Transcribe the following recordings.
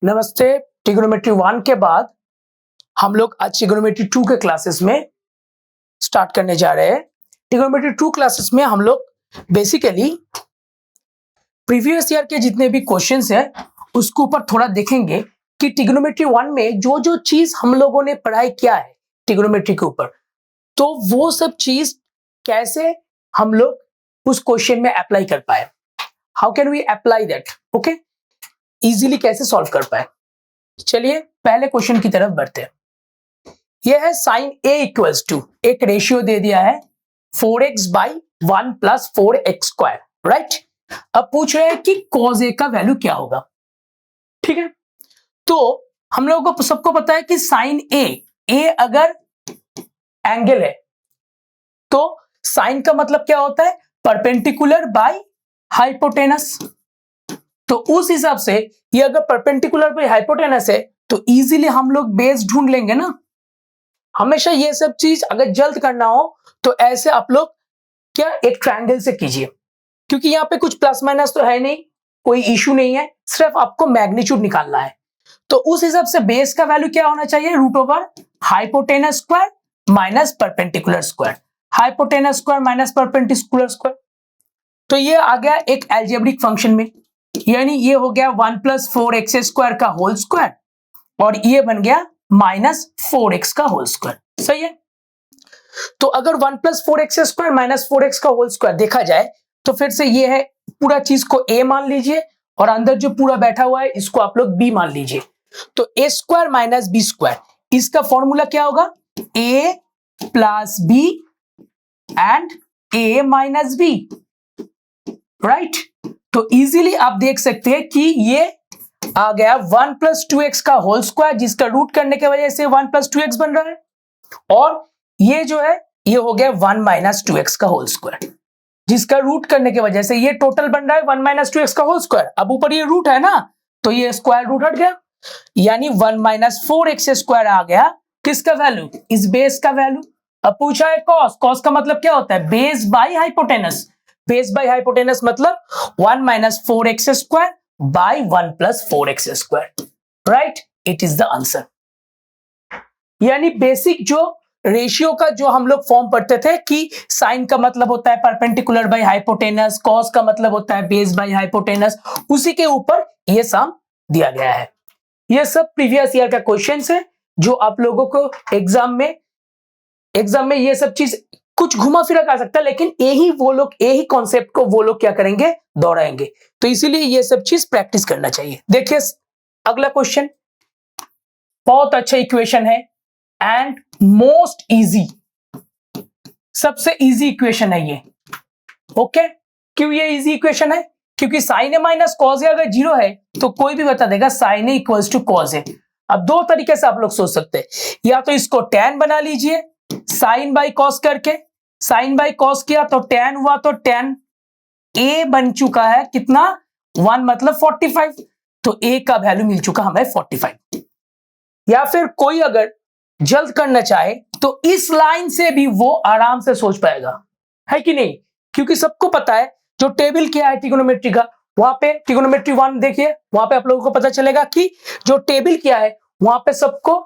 नमस्ते। ट्रिग्नोमेट्री 1 के बाद हम लोग आज ट्रिग्नोमेट्री 2 के क्लासेस में स्टार्ट करने जा रहे हैं। ट्रिग्नोमेट्री 2 क्लासेस में हम लोग बेसिकली प्रीवियस ईयर के जितने भी क्वेश्चंस हैं उसके ऊपर थोड़ा देखेंगे कि ट्रिग्नोमेट्री 1 में जो जो चीज हम लोगों ने पढ़ाई किया है ट्रिग्नोमेट्री के ऊपर, तो वो सब चीज कैसे हम लोग उस क्वेश्चन में अप्लाई कर पाए, how can we apply that, okay, easily कैसे सॉल्व कर पाए। चलिए पहले क्वेश्चन की तरफ बढ़ते हैं। यह है साइन a इक्वल्स टू, एक रेशियो दे दिया है 4x by 1 plus 4x square, right. अब पूछ रहे हैं कि cos a का वैल्यू क्या होगा, ठीक है। तो हम लोगों को सबको पता है कि साइन a अगर एंगल है तो साइन का मतलब क्या होता है, परपेंडिकुलर बाय हाइपोटेनस। तो उस हिसाब से ये अगर परपेंडिकुलर बाय हाइपोटेनस है तो इजीली हम लोग बेस ढूंढ लेंगे ना। हमेशा ये सब चीज अगर जल्द करना हो तो ऐसे आप लोग क्या एक ट्रायंगल से कीजिए, क्योंकि यहाँ पे कुछ प्लस माइनस तो है नहीं, कोई इश्यू नहीं है, सिर्फ आपको मैग्नीट्यूड निकालना है। तो उस हिसाब से बेस का वैल्यू क्या होना चाहिए, root over hypotenuse square minus perpendicular square, hypotenuse square minus perpendicular square. तो ये आ गया एक अलजेब्रिक फंक्शन में, यानी ये हो गया 1 प्लस 4x स्क्वायर का होल स्क्वायर और ये बन गया माइनस 4x का होल स्क्वायर, सही है। तो अगर 1 plus 4x square minus 4x का होल स्क्वायर देखा जाए तो फिर से ये है, पूरा चीज को a मान लीजिए और अंदर जो पूरा बैठा हुआ है इसको आप लोग b मान लीजिए। तो a square minus b square, इसका फॉर्मूला क्या होगा, a plus b and a minus b, right. तो इजीली आप देख सकते हैं कि ये आ गया 1 प्लस 2x का होल स्क्वायर, जिसका रूट करने की वजह से 1 प्लस 2x बन रहा है, और ये जो है ये हो गया 1 माइनस 2x का होल स्क्वायर, जिसका रूट करने की वजह से ये टोटल बन रहा है 1 माइनस 2x का होल स्क्वायर। अब ऊपर ये रूट है ना, तो ये स्क्वायर रूट हट गया, यानी 1 माइनस 4x स्क्वायर आ गया किसका वैल्यू, इस बेस का वैल्यू। अब पूछा है कॉस का मतलब क्या होता है, base by hypotenuse. Base by hypotenuse मतलब 1 minus 4x square by 1 plus 4x square, right. It is the answer. यानी बेसिक जो रेशियो का जो हम लोग फॉर्म पढ़ते थे कि साइन का मतलब होता है परपेंडिकुलर बाय हाइपोटेनस, कॉस का मतलब होता है बेस बाय हाइपोटेनस, उसी के ऊपर ये सम दिया गया है। ये सब प्रीवियस ईयर का क्वेश्चन है जो आप लोगों को एग्जाम में ये सब चीज कुछ घुमा फिरा कर सकता है, लेकिन यही कॉन्सेप्ट को वो लोग क्या करेंगे, दोहराएंगे। तो इसीलिए ये सब चीज प्रैक्टिस करना चाहिए। देखिए अगला क्वेश्चन बहुत अच्छा इक्वेशन है एंड मोस्ट इजी, सबसे इजी इक्वेशन है ये, ओके। क्यों ये इजी इक्वेशन है, क्योंकि sine A minus cos A अगर 0 है तो कोई भी बता देगा sine A equals to cos A. अब दो तरीके से आप लोग सोच सकते हैं, या तो इसको tan बना लीजिए साइन बाई कॉस करके, साइन बाई कॉस किया तो tan हुआ, तो tan a बन चुका है कितना, 1 मतलब 45, तो a का वैल्यू मिल चुका हमें 45। या फिर कोई अगर जल्द करना चाहे तो इस लाइन से भी वो आराम से सोच पाएगा, है कि नहीं, क्योंकि सबको पता है जो टेबल क्या है ट्रिग्नोमेट्री का, वहां पे ट्रिग्नोमेट्री 1 देखिए, वहां पे आप लोगों को पता चलेगा कि जो टेबल क्या है वहां पे सबको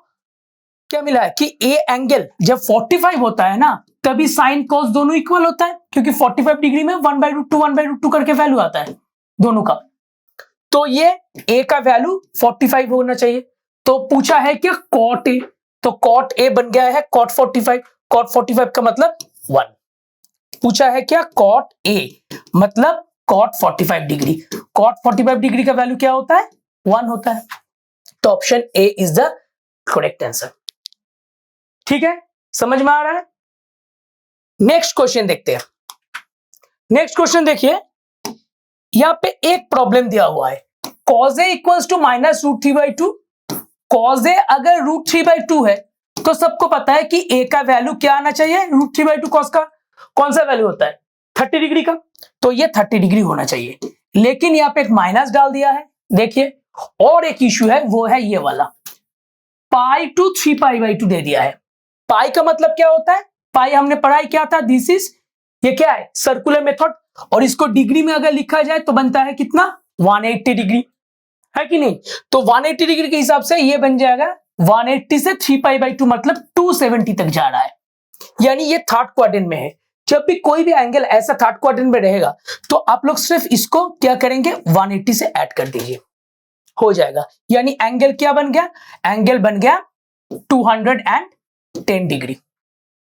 क्या मिला है कि ए एंगल जब 45 होता है ना तभी साइन कॉस दोनों इक्वल होता है, क्योंकि 45 डिग्री में 1/√2 करके वैल्यू आता है दोनों का। तो ये ए का वैल्यू 45 होना चाहिए। तो पूछा है कि कॉट ए, तो कॉट ए बन गया है कॉट 45, कॉट 45 का मतलब 1। पूछा है क्या, कॉट ए मतलब कॉट 45 डिग्री, कॉट 45 डिग्री का वैल्यू क्या होता है, 1 होता है। तो option A is the correct answer, ठीक है, समझ में आ रहा है। नेक्स्ट क्वेश्चन देखते हैं। नेक्स्ट क्वेश्चन देखिए, यहां पे एक प्रॉब्लम दिया हुआ है, cos a equals to minus √3/2। cos a अगर √3/2 है तो सबको पता है कि a का वैल्यू क्या आना चाहिए, √3/2 cos का कौन सा वैल्यू होता है, 30 डिग्री का, तो ये 30 डिग्री होना चाहिए। लेकिन यहां पे एक माइनस डाल दिया है, देखिए। और एक इश्यू है, वो है ये वाला, पाई टू 3π/2 दे दिया है। पाई का मतलब क्या होता है, पाई हमने पढ़ाई क्या था, दिस इज, ये क्या है, सर्कुलर मेथड, और इसको डिग्री में अगर लिखा जाए तो बनता है कितना, 180 डिग्री। है कि नहीं? तो 180 डिग्री के हिसाब से ये बन जाएगा 180 से 3π/2 मतलब 270 तक जा रहा है, यानी ये थर्ड क्वाड्रेंट में है। जब भी कोई भी एंगल ऐसा थर्ड क्वाड्रेंट में रहेगा तो आप लोग सिर्फ इसको क्या करेंगे 180 से ऐड कर दीजिए, हो जाएगा। यानी एंगल क्या बन गया? एंगल बन गया 210 डिग्री,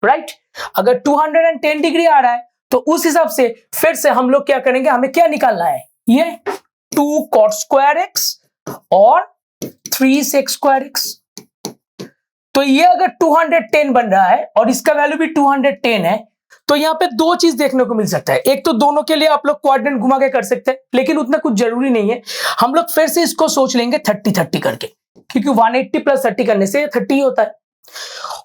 राइट। अगर 210 डिग्री आ रहा है तो उस हिसाब से फिर से हम लोग क्या करेंगे, हमें क्या निकालना है, ये 2 cot square x और 3 sec square x। तो ये अगर 210 बन रहा है और इसका वैल्यू भी 210 है तो यहाँ पे दो चीज देखने को मिल सकता है। एक तो दोनों के लिए आप लोग क्वाड्रेंट घुमा के कर सकते हैं, लेकिन उतना कुछ जरूरी नहीं है। हम लोग फिर से इसको सोच लेंगे 30-30 करके, क्योंकि 180 + 30 करने से 30 होता है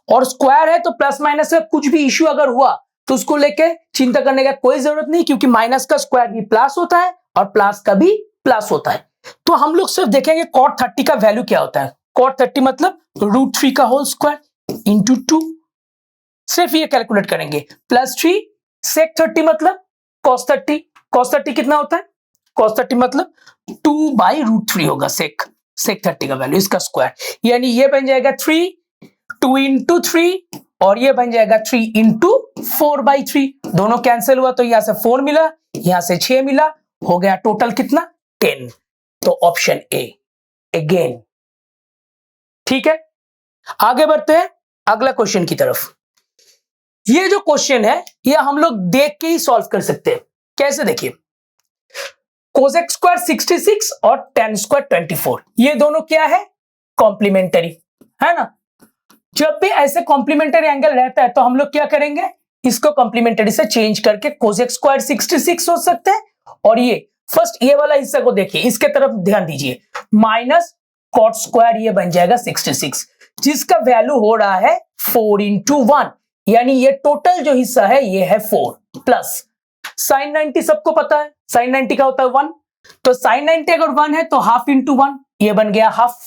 और स्क्वायर है तो प्लस माइनस का कुछ भी इश्यू अगर हुआ तो उसको लेके चिंता करने का कोई जरूरत नहीं, क्योंकि माइनस का स्क्वायर भी प्लस होता है और प्लस का भी प्लस होता है। तो हम लोग सिर्फ देखेंगे cot 30 का वैल्यू क्या होता है। cot 30 मतलब √3 का होल स्क्वायर इंटू 2, सिर्फ ये कैलकुलेट करेंगे। +3 sec 30 मतलब cos 30। cos 30 कितना होता है? cos 30 मतलब 2/√3 होगा sec 30 का वैल्यू, इसका स्क्वायर, यानी ये बन जाएगा 3, 2 × 3 और ये बन जाएगा 3 × 4/3। दोनों कैंसिल हुआ तो यहां से 4 मिला, यहां से 6 मिला, हो गया टोटल कितना 10। तो ऑप्शन ए अगेन, ठीक है। आगे बढ़ते हैं अगला क्वेश्चन की तरफ। ये जो क्वेश्चन है ये हम लोग देख के ही सॉल्व कर सकते हैं। कैसे? देखिए, कोसेक स्क्वायर 66 और tan स्क्वायर 24, ये दोनों क्या है? कॉम्प्लीमेंटरी है ना। जब भी ऐसे कॉम्प्लीमेंटरी एंगल रहता है तो हम लोग क्या करेंगे, इसको कॉम्प्लीमेंटरी से चेंज करके कोसेक स्क्वायर 66 हो सकते हैं। और ये फर्स्ट ये वाला हिस्सा को देखिए, इसके तरफ ध्यान दीजिए, माइनस cot स्क्वायर ये बन जाएगा 66, जिसका वैल्यू हो रहा है 4 × 1, यानी ये टोटल जो हिस्सा है ये है 4 प्लस sin 90 सबको पता है, sin 90 का होता है 1, तो sin 90 अगर 1 है तो हाफ इंटू 1, ये बन गया हाफ।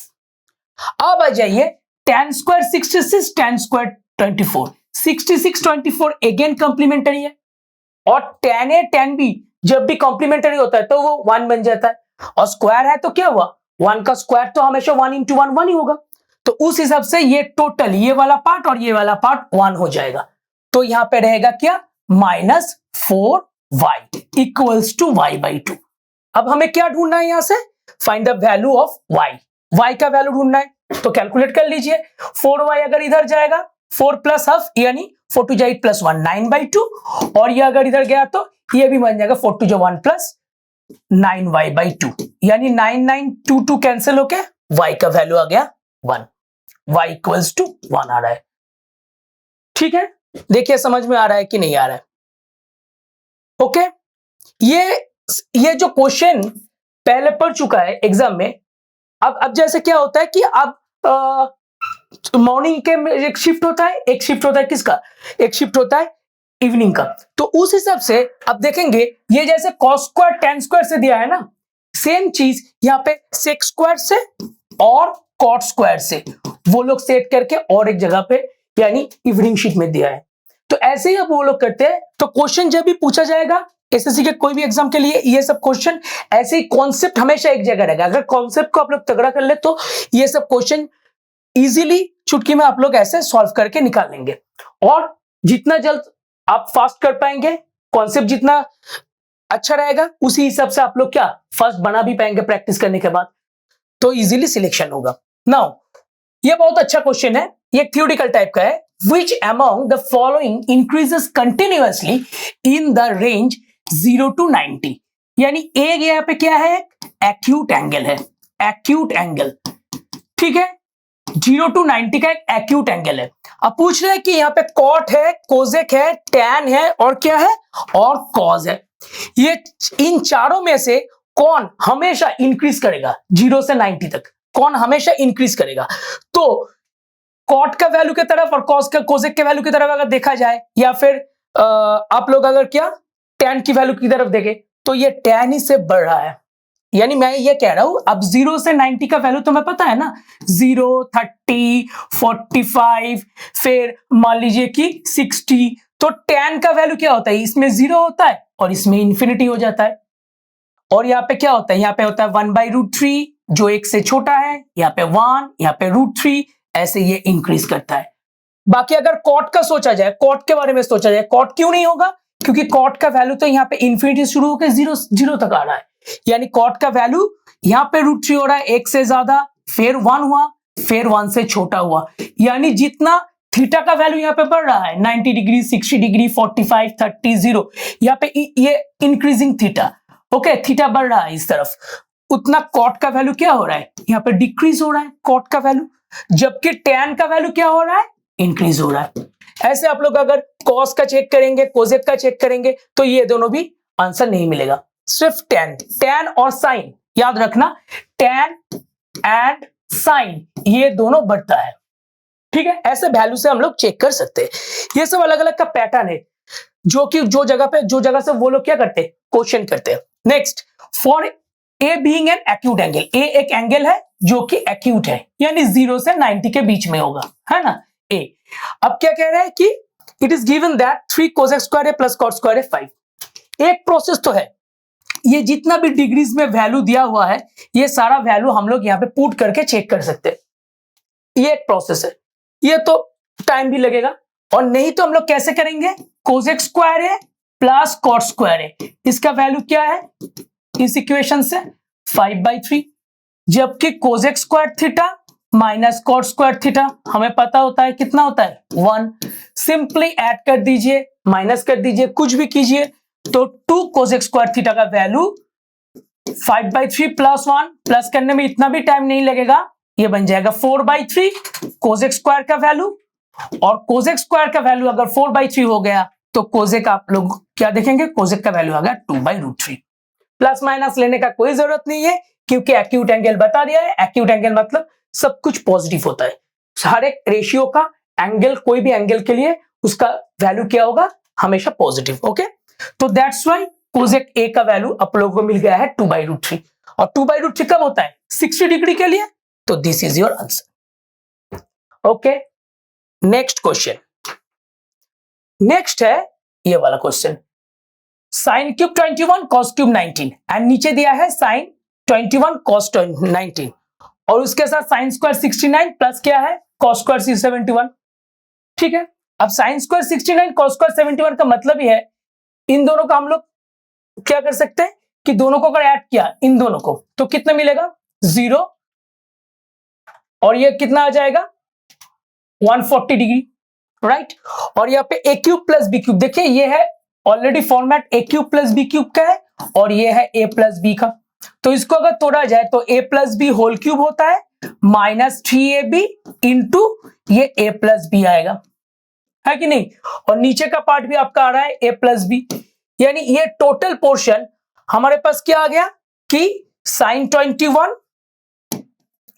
अब आ जाइए tan square 66, tan square 24, 66 24 again complementary है, और tan A tan B जब भी कॉम्प्लीमेंटरी होता है तो वो 1 बन जाता है, और स्क्वायर है तो क्या हुआ, 1 का स्क्वायर तो हमेशा 1 × 1 1 ही होगा। तो उस हिसाब से ये टोटल ये वाला पार्ट और ये वाला पार्ट 1 हो जाएगा। तो यहां पे रहेगा क्या, -4y = y/2। अब हमें क्या ढूंढना है, यहां से find the value of y। y का वैल्यू ढूंढना है तो कैलकुलेट कर लीजिए। 4y अगर इधर जाएगा 4 + ½ यानी 4 × 2 = 8 + 1 9/2, और ये अगर इधर गया तो ये भी बन जाएगा 4 × 2 = 1 + 9y/2, यानी 9 9 2 2 कैंसिल होके y का वैल्यू आ गया 1, y = 1 आ रहा है। ठीक है, देखिए समझ में आ रहा है कि नहीं आ रहा है? ओके, ये जो क्वेश्चन पहले पढ़ चुका है एग्जाम में। अब जैसे क्या होता है कि अब मॉर्निंग के एक शिफ्ट होता है, एक शिफ्ट होता है किसका, एक शिफ्ट होता है इवनिंग का। तो उस हिसाब से अब देखेंगे ये जैसे cos स्क्वायर tan स्क्वायर से दिया है ना, सेम चीज यहाँ पे sec स्क्वायर से और cot स्क्वायर से वो लोग सेट करके और एक जगह पे यानी इवनिंग शीट में दिया है। तो ऐसे ही अब वो लोग करते हैं। तो क्वेश्चन जब भी पूछा जाएगा एसएससी के कोई भी एग्जाम के लिए, ये सब क्वेश्चन ऐसे ही कॉन्सेप्ट हमेशा एक जगह रहेगा। अगर कॉन्सेप्ट को आप लोग तगड़ा कर ले तो ये सब क्वेश्चन इजीली चुटकी में आप लोग ऐसे सॉल्व करके निकाल लेंगे। और जितना जल्द आप फास्ट कर पाएंगे, कॉन्सेप्ट जितना अच्छा रहेगा, उसी हिसाब से आप लोग क्या फर्स्ट बना भी पाएंगे प्रैक्टिस करने के बाद, तो इजीली सिलेक्शन होगा। नाउ ये बहुत अच्छा क्वेश्चन है, ये थ्योरेटिकल टाइप का है। Which among the following increases continuously in the range 0 to 90? यानी एक यहाँ पे क्या है, एक्यूट एंगल है, एक्यूट एंगल, ठीक है, 0 to 90 का एक एक्यूट एंगल है। अब पूछ रहे हैं कि यहाँ पे कॉट है, कोजेक है, टैन है और क्या है, और कॉज है। ये इन चारों में से कौन हमेशा इंक्रीज करेगा 0 से 90 तक, कौन हमेशा इंक्रीज करेगा? तो कॉट का वैल्यू की तरफ और कोजेक के वैल्यू की तरफ अगर देखा जाए, या फिर आप लोग अगर क्या टैन की वैल्यू की तरफ देखें, तो ये टैन ही से बढ़ रहा है। यानी मैं ये कह रहा हूं, अब 0 से 90 का वैल्यू तुम्हें पता है ना, 0 30 45 फिर मान लीजिए कि 60, तो टैन का वैल्यू क्या होता है, इसमें 0 होता है और इसमें इंफिनिटी हो जाता है। और यहाँ पे क्या होता है, यहाँ पे होता है 1/√3 जो 1 से छोटा है, यहाँ पे 1, यहाँ पे √3, ऐसे ये इंक्रीज करता है। बाकी अगर कॉट का सोचा जाए, कॉट के बारे में सोचा जाए, कॉट क्यों नहीं होगा? क्योंकि कॉट का वैल्यू तो यहाँ पे इंफिनिटी शुरू होकर 0 तक आ रहा है, यानी कॉट का वैल्यू यहाँ पे √3 हो रहा है 1 से ज्यादा, फिर 1 हुआ, फिर 1 से छोटा हुआ, यानी जितना थीटा का वैल्यू यहाँ पे बढ़ रहा है 90 डिग्री, 60 डिग्री, 45, 30, 0, यहाँ पे ये इंक्रीजिंग थीटा, ओके, थीटा बढ़ रहा है इस तरफ, उतना कॉट का वैल्यू क्या हो रहा है? यहाँ पे डिक्रीज हो रहा है कॉट का वैल्यू, जबकि टैन का वैल्यू क्या हो रहा है? इंक्रीज हो रहा है। ऐसे आप लोग अगर कॉस का चेक करेंगे, कोजेक का चेक करेंगे, तो ये दोनों भी आंसर नहीं मिलेगा, सिर्फ टैन और साइन याद रखना, टैन एंड साइन ये दोनों बढ़ता है, ठीक है। ऐसे वैल्यू से हम लोग चेक कर सकते हैं। ये सब अलग अलग का पैटर्न है, जो कि जो जगह से वो लोग क्या करते हैं? क्वेश्चन करते हैं। Next, for A being an acute angle, A एक एंगल है जो कि एक्यूट है, यानी 0 से 90 के बीच में होगा, है ना, ए। अब क्या कह रहे हैं कि it is given that 3 cosec square A plus cot square A 5। एक प्रोसेस तो है, ये जितना भी डिग्रीज में वैल्यू दिया हुआ है, ये सारा वैल्यू हम लोग यहाँ पे पुट करके चेक कर सकते हैं, ये एक प्रोसेस है, ये तो टाइम भी लगेगा। और नहीं तो हम लोग कैसे करेंगे? cosec square A plus cot square ए, इसका वैल्यू क्या है इस इक्वेशन से? 5/3, जबकि cosec square theta minus cot square theta हमें पता होता है कितना होता है? 1। सिंपली ऐड कर दीजिए, माइनस कर दीजिए, कुछ भी कीजिए, तो 2 cosec स्क्वायर थीटा का वैल्यू 5/3 प्लस 1, प्लस करने में इतना भी टाइम नहीं लगेगा, ये बन जाएगा 4/3 cosec स्क्वायर का वैल्यू। और cosec स्क्वायर का वैल्यू अगर 4/3 हो गया तो cosec आप लोग क्या देखेंगे? cosec का वैल्यू आ गया 2/√3। प्लस माइनस लेने का कोई जरूरत नहीं है, क्योंकि एक्यूट एंगल बता दिया है, एक्यूट एंगल मतलब सब कुछ पॉजिटिव होता है, हर एक रेशियो का एंगल, कोई भी एंगल के लिए उसका वैल्यू क्या होगा? हमेशा पॉजिटिव, ओके। तो दैट्स व्हाई cosec ए का वैल्यू आप लोगों को मिल गया है 2/√3, और 2/√3 कब होता है? 60 डिग्री के लिए, तो this is your answer, okay. Next question, next है ये वाला question, sine cube 21 cos cube 19, and नीचे दिया है साइन 21 कॉस 19, और उसके साथ साइन स्क्वायर 69 प्लस क्या है? कॉस स्क्वायर 71, ठीक है। अब साइन स्क्वायर 69 कॉस स्क्वायर 71 का मतलब ही है, इन दोनों का हम लोग क्या कर सकते हैं कि दोनों को अगर ऐड किया इन दोनों को, तो कितना मिलेगा? 0, और ये कितना आ जाएगा? 140 डिग्री, राइट। और यहाँ पे ए क्यूब प्लस बी क्यूब, देखिए ये है ऑलरेडी फॉर्मेट ए क्यूब प्लस बी क्यूब का है, और ये है ए प्लस बी का, तो इसको अगर तोड़ा जाए तो ए प्लस बी होल क्यूब होता है माइनस 3ab इंटू ये ए प्लस बी आएगा, है कि नहीं। और नीचे का पार्ट भी आपका आ रहा है ए प्लस बी, यानी ये टोटल पोर्शन हमारे पास क्या आ गया कि साइन 21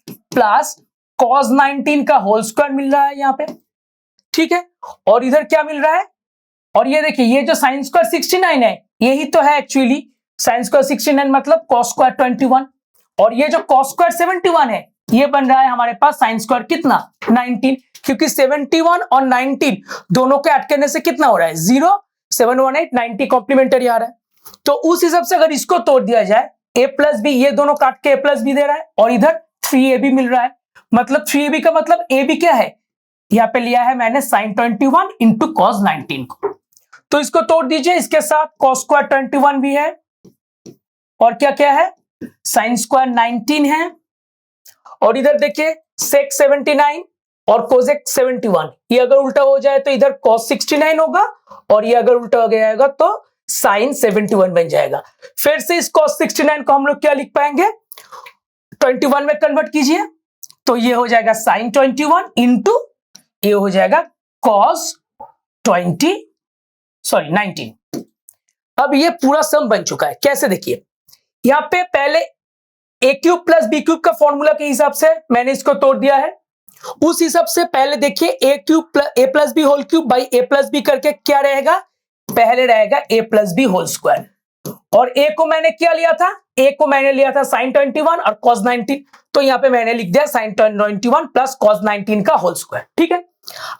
प्लस कॉस 19 का होल स्क्वायर मिल रहा है यहाँ पे, ठीक है। और इधर क्या मिल रहा है? और ये देखिए, ये जो साइन स्क्वायर 69 है यही तो है एक्चुअली साइन स्क्वायर 69 मतलब कॉस स्क्वायर 21, और ये जो कॉस स्क्वायर 71 है ये बन रहा है हमारे पास साइन स्क्वायर कितना? 19, क्योंकि 71 और 19 दोनों को ऐड करने से कितना हो रहा है? 0, 7 1 8 90 कॉम्प्लीमेंट्री आ रहा है। तो उस हिसाब से अगर इसको तोड़ दिया जाए, ए प्लस बी, ये दोनों काट के ए प्लस बी दे रहा है, और इधर 3ab मिल रहा है, मतलब 3ab का मतलब ए बी क्या है? यहाँ पे लिया है मैंने साइन 21 इंटू कॉस 19 को, तो इसको तोड़ दीजिए, इसके साथ कॉस स्क्वायर 21 भी है, और क्या क्या है? साइन स्क्वायर 19 है, और इधर देखिए सेक 79 और कोसेक 71, ये अगर उल्टा हो जाए तो इधर कॉस 69 होगा, और ये अगर उल्टा हो गया होगा तो साइन 71 बन जाएगा। फिर से इस कॉस 69 को हम लोग क्या लिख पाएंगे? 21 में कन्वर्ट कीजिए, तो ये हो जाएगा साइन 21 इंटू ये हो जाएगा कॉस 19। अब ये पूरा सम बन चुका है, कैसे? देखिए यहाँ पे पहले ए क्यूब प्लस बी क्यूब का फॉर्मूला के हिसाब से मैंने इसको तोड़ दिया है, उस हिसाब से पहले देखिए A cube A plus B whole cube by A plus B करके क्या रहेगा? पहले रहेगा A plus B whole square, और ए को मैंने क्या लिया था? ए को मैंने लिया था साइन 21 और कॉस 19, तो यहाँ पे मैंने लिख दिया साइन 21 प्लस कॉस 19 का होल स्क्वायर, ठीक है।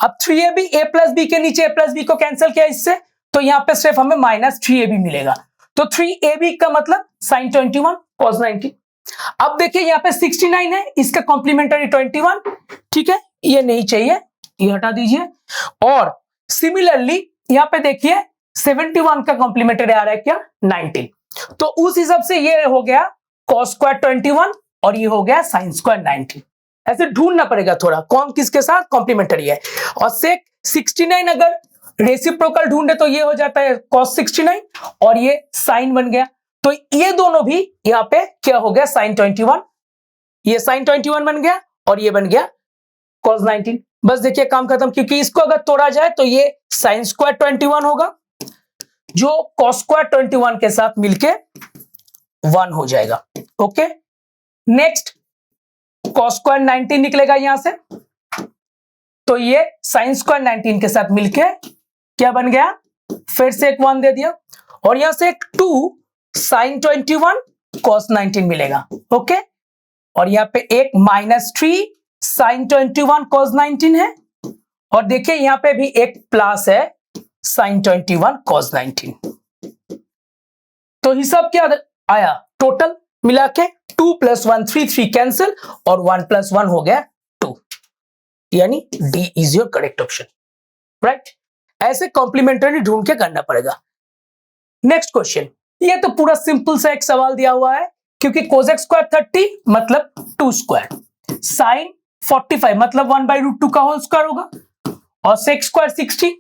अब 3ab ए प्लस बी के नीचे ए प्लस बी को कैंसिल किया इससे, तो यहाँ पे सिर्फ हमें माइनस 3ab मिलेगा, तो 3ab का मतलब साइन 21 कॉस 19, अब देखिए यहाँ पे 69 है, इसका कॉम्प्लीमेंटरी 21, ठीक है, ये नहीं चाहिए, ये हटा दीजिए। और सिमिलरली यहाँ पे देखिए 71 का कॉम्प्लीमेंटरी आ रहा है क्या, 19। तो उस हिसाब से ये हो गया cos स्क्वायर 21 और ये हो गया sin स्क्वायर 19। ऐसे ढूंढना पड़ेगा थोड़ा कौन किसके साथ कॉम्प्लीमेंटरी है। और सेक 69 अगर रेसिप्रोकल ढूंढे तो ये हो जाता है cos 69 और ये sin बन गया। तो ये दोनों भी यहाँ पे क्या हो गया, sin 21, ये sin 21 बन गया और ये बन गया cos 19। बस देखिए काम खत्म, क्योंकि इसको अगर तोड़ा जाए तो ये sin स्क्वायर 21 होगा जो cos स्क्वायर 21 के साथ मिलके 1 हो जाएगा। ओके, नेक्स्ट cos स्क्वायर 19 निकलेगा यहां से, तो ये sin स्क्वायर 19 के साथ मिलके क्या बन गया, फिर से एक 1 दे दिया और यहां से एक 2 sin 21 cos 19 मिलेगा। ओके, और यहां पे एक -3 sin 21 cos 19 है और देखिए यहां पे भी एक प्लस है sin 21 cos 19। तो हिसाब क्या आया, टोटल मिला के 2 + 1 3 कैंसिल और 1 + 1 हो गया 2, यानी D is your correct option, right. ऐसे कॉम्प्लीमेंटरी ढूंढ के करना पड़ेगा। नेक्स्ट क्वेश्चन, ये तो पूरा सिंपल सा एक सवाल दिया हुआ है, क्योंकि कोसेक स्क्वायर 30 मतलब 2 स्क्वायर, साइन 45 मतलब 1/√2 का होल स्क्वायर होगा और सेक स्क्वायर 60,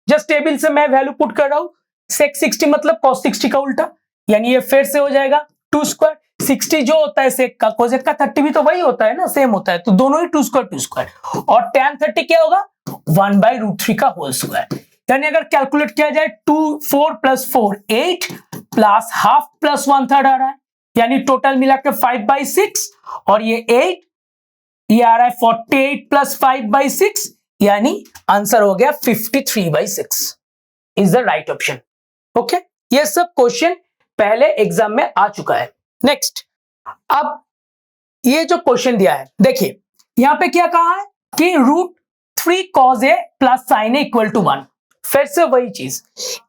जस्ट टेबल से मैं वैल्यू पुट कर रहा हूं, सेक 60 मतलब cos 60 का उल्टा, यानी ये फिर से हो जाएगा 2 स्क्वायर। 60 जो होता है सेक का, कोसेक का 30 भी तो वही होता है ना, सेम होता है, तो दोनों ही 2 स्क्वायर और tan 30 क्या होगा 1/√3 का होल स्क्वायर। यानी अगर कैलकुलेट किया जाए 4 + 4 8 प्लस हाफ प्लस 1/3 आ रहा है, यानी टोटल मिला के 5/6 और ये 8, ये आ रहा है 48 + 5/6, यानी आंसर हो गया 53/6 is the right option. Okay, ये सब क्वेश्चन पहले एग्जाम में आ चुका है। नेक्स्ट, अब ये जो क्वेश्चन दिया है, देखिए यहां पे क्या कहा है कि √3 cos A + sin A = 1। फिर से वही चीज,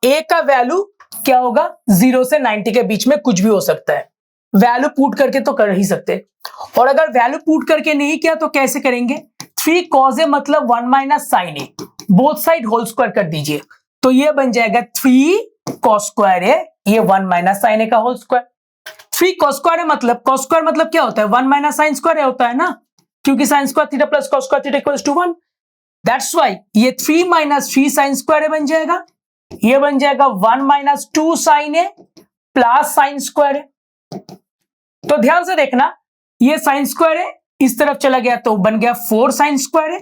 A का वैल्यू क्या होगा, 0 से 90 के बीच में कुछ भी हो सकता है, वैल्यू पुट करके तो कर ही सकते, और अगर वैल्यू पुट करके नहीं किया तो कैसे करेंगे, 3 cos A मतलब 1 - sin A, both side whole square कर दीजिए, तो ये बन जाएगा 3 cos स्क्वायर A, ये 1 - sin A का whole square. 3 cos square A मतलब, cos स्क्वायर मतलब क्या होता है, 1 - sin स्क्वायर A होता है ना, क्योंकि sin square theta plus cos square theta = 1, that's why ये 3 - 3 sin स्क्वायर A बन जाएगा, ये बन जाएगा 1 - 2 sin A plus sin square A। तो ध्यान से देखना, ये sin स्क्वायर A इस तरफ चला गया तो बन गया 4 sin स्क्वायर A,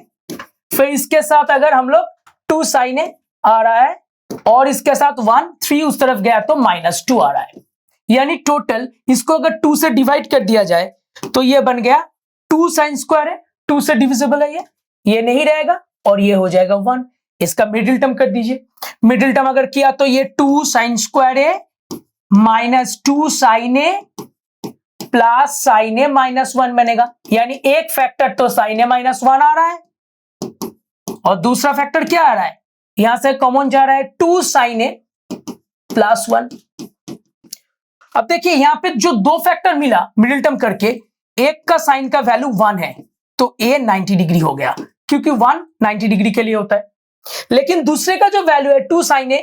फिर इसके साथ अगर हम लोग 2 sin A आ रहा है और इसके साथ 1 3 उस तरफ गया तो -2 आ रहा है, यानी टोटल इसको अगर 2 से डिवाइड कर दिया जाए तो ये बन गया 2 sin स्क्वायर A, 2 से डिविजिबल है, ये नहीं रहेगा और ये हो जाएगा 1। इसका मिडिल टर्म कर दीजिए, मिडिल टर्म अगर किया तो ये 2 sin square A -2 sin A plus sin A -1 बनेगा, यानी एक फैक्टर तो sin A -1 आ रहा है और दूसरा फैक्टर क्या आ रहा है, यहां से कॉमन जा रहा है 2 sin A प्लस 1। अब देखिए यहां पे जो दो फैक्टर मिला मिडिल टर्म करके, एक का साइन का वैल्यू 1 है तो A 90 डिग्री हो गया, क्योंकि 1 90 डिग्री के लिए होता है, लेकिन दूसरे का जो वैल्यू है 2 sin A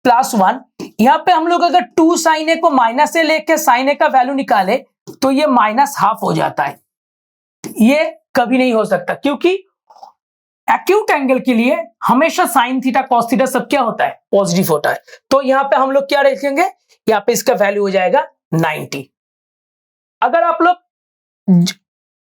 प्लस 1, यहां पे हम लोग अगर 2 sin A को माइनस से लेके sin A का वैल्यू निकाले तो ये -½ हो जाता है, ये कभी नहीं हो सकता, क्योंकि एक्यूट एंगल के लिए हमेशा sin थीटा cos थीटा सब क्या होता है, पॉजिटिव होता है। तो यहां पे हम लोग क्या रखेंगे, यहां पे इसका वैल्यू हो जाएगा 90। अगर आप लोग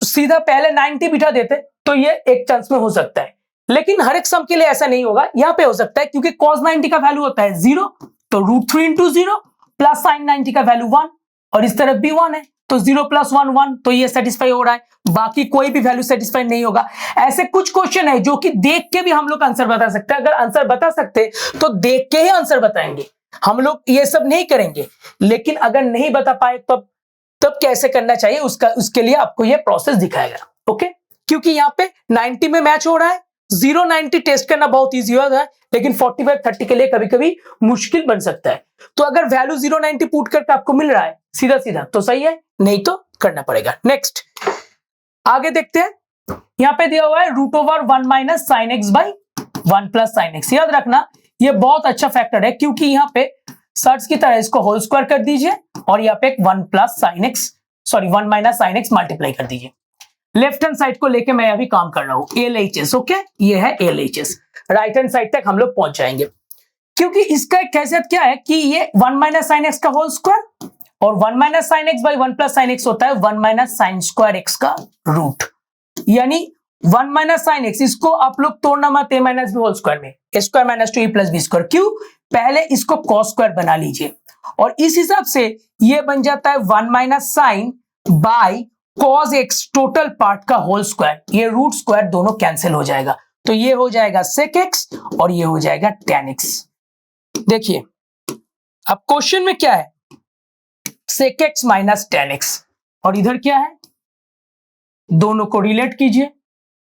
सीधा पहले 90 बिठा देते तो ये एक चांस में हो सकता है, लेकिन हर एक सम के लिए ऐसा नहीं होगा, यहां पे हो सकता है, क्योंकि cos 90 का वैल्यू होता है 0, तो √3 × 0 प्लस sin 90 का वैल्यू 1 और इस तरफ भी 1 है, तो 0 + 1 1, तो ये सेटिस्फाई हो रहा है, बाकी कोई भी वैल्यू सेटिस्फाई नहीं होगा। ऐसे कुछ क्वेश्चन है जो कि देख के भी हम लोग आंसर बता सकते हैं, अगर आंसर बता सकते तो देख के ही आंसर बताएंगे, हम लोग ये सब नहीं करेंगे। लेकिन अगर नहीं बता पाए तब कैसे करना चाहिए, उसके लिए आपको ये प्रोसेस दिखाएगा। ओके, क्योंकि यहाँ पे 90 में मैच हो रहा है, 0 90 टेस्ट करना बहुत ईजी होता है, लेकिन 45 30 के लिए कभी कभी मुश्किल बन सकता है। तो अगर वैल्यू 0 90 पुट करके आपको मिल रहा है सीधा सीधा तो सही है, नहीं तो करना पड़ेगा। नेक्स्ट आगे देखते हैं, यहां पे दिया हुआ है root over 1 minus sine x by 1 plus sine x. याद रखना ये बहुत अच्छा फैक्टर है, क्योंकि यहां पे सर्च की तरह इसको होल स्क्वायर कर दीजिए और यहाँ पे 1 plus sine x, sorry 1 minus sine x multiply कर दीजिए। लेफ्ट हैंड साइड को लेके मैं अभी काम कर रहा हूं, LHS। ओके, ये है LHS। राइट हैंड साइड तक हम लोग पहुंच जाएंगे, क्योंकि इसका एक खासियत क्या है कि ये 1 माइनस साइन एक्स का होल स्क्वायर और 1 minus sine x by 1 plus sine x होता है 1 माइनस साइन स्क्वायर एक्स का रूट, यानी 1 माइनस साइन एक्स, इसको आप लोग तोड़ना मत a minus b whole square में, a square minus 2e plus b square. क्यों? पहले इसको कॉस स्क्वायर बना लीजिए और इस हिसाब से ये बन जाता है 1 minus sine by cos x total part का होल स्क्वायर। ये रूट स्क्वायर दोनों कैंसिल हो जाएगा, तो ये हो जाएगा सेक एक्स और ये हो जाएगा टेन एक्स। देखिए अब क्वेश्चन में क्या है, sec x minus tan x, और इधर क्या है, दोनों को रिलेट कीजिए,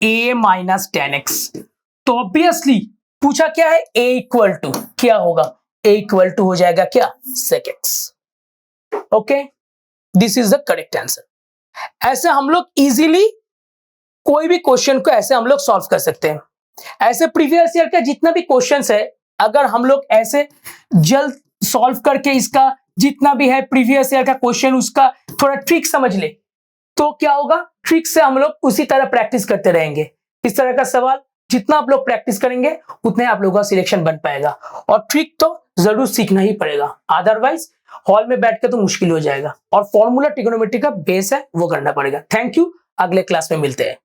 a माइनस टेन एक्स। तो ऑब्वियसली पूछा क्या है, a इक्वल टू क्या होगा, a इक्वल टू हो जाएगा क्या, sec x. Okay, this is the correct answer. ऐसे हम लोग इजीली कोई भी क्वेश्चन को ऐसे हम लोग सॉल्व कर सकते हैं। ऐसे प्रीवियस ईयर का जितना भी क्वेश्चंस है, अगर हम लोग ऐसे जल्द सॉल्व करके इसका जितना भी है प्रीवियस ईयर का क्वेश्चन उसका थोड़ा ट्रिक समझ ले, तो क्या होगा, ट्रिक से हम लोग उसी तरह प्रैक्टिस करते रहेंगे। इस तरह का सवाल जितना आप लोग प्रैक्टिस करेंगे उतने आप लोगों का सिलेक्शन बन पाएगा, और ट्रिक तो जरूर सीखना ही पड़ेगा, अदरवाइज हॉल में बैठ के तो मुश्किल हो जाएगा। और फॉर्मूला ट्रिग्नोमेट्री का बेस है वो करना पड़ेगा। थैंक यू, अगले क्लास में मिलते हैं।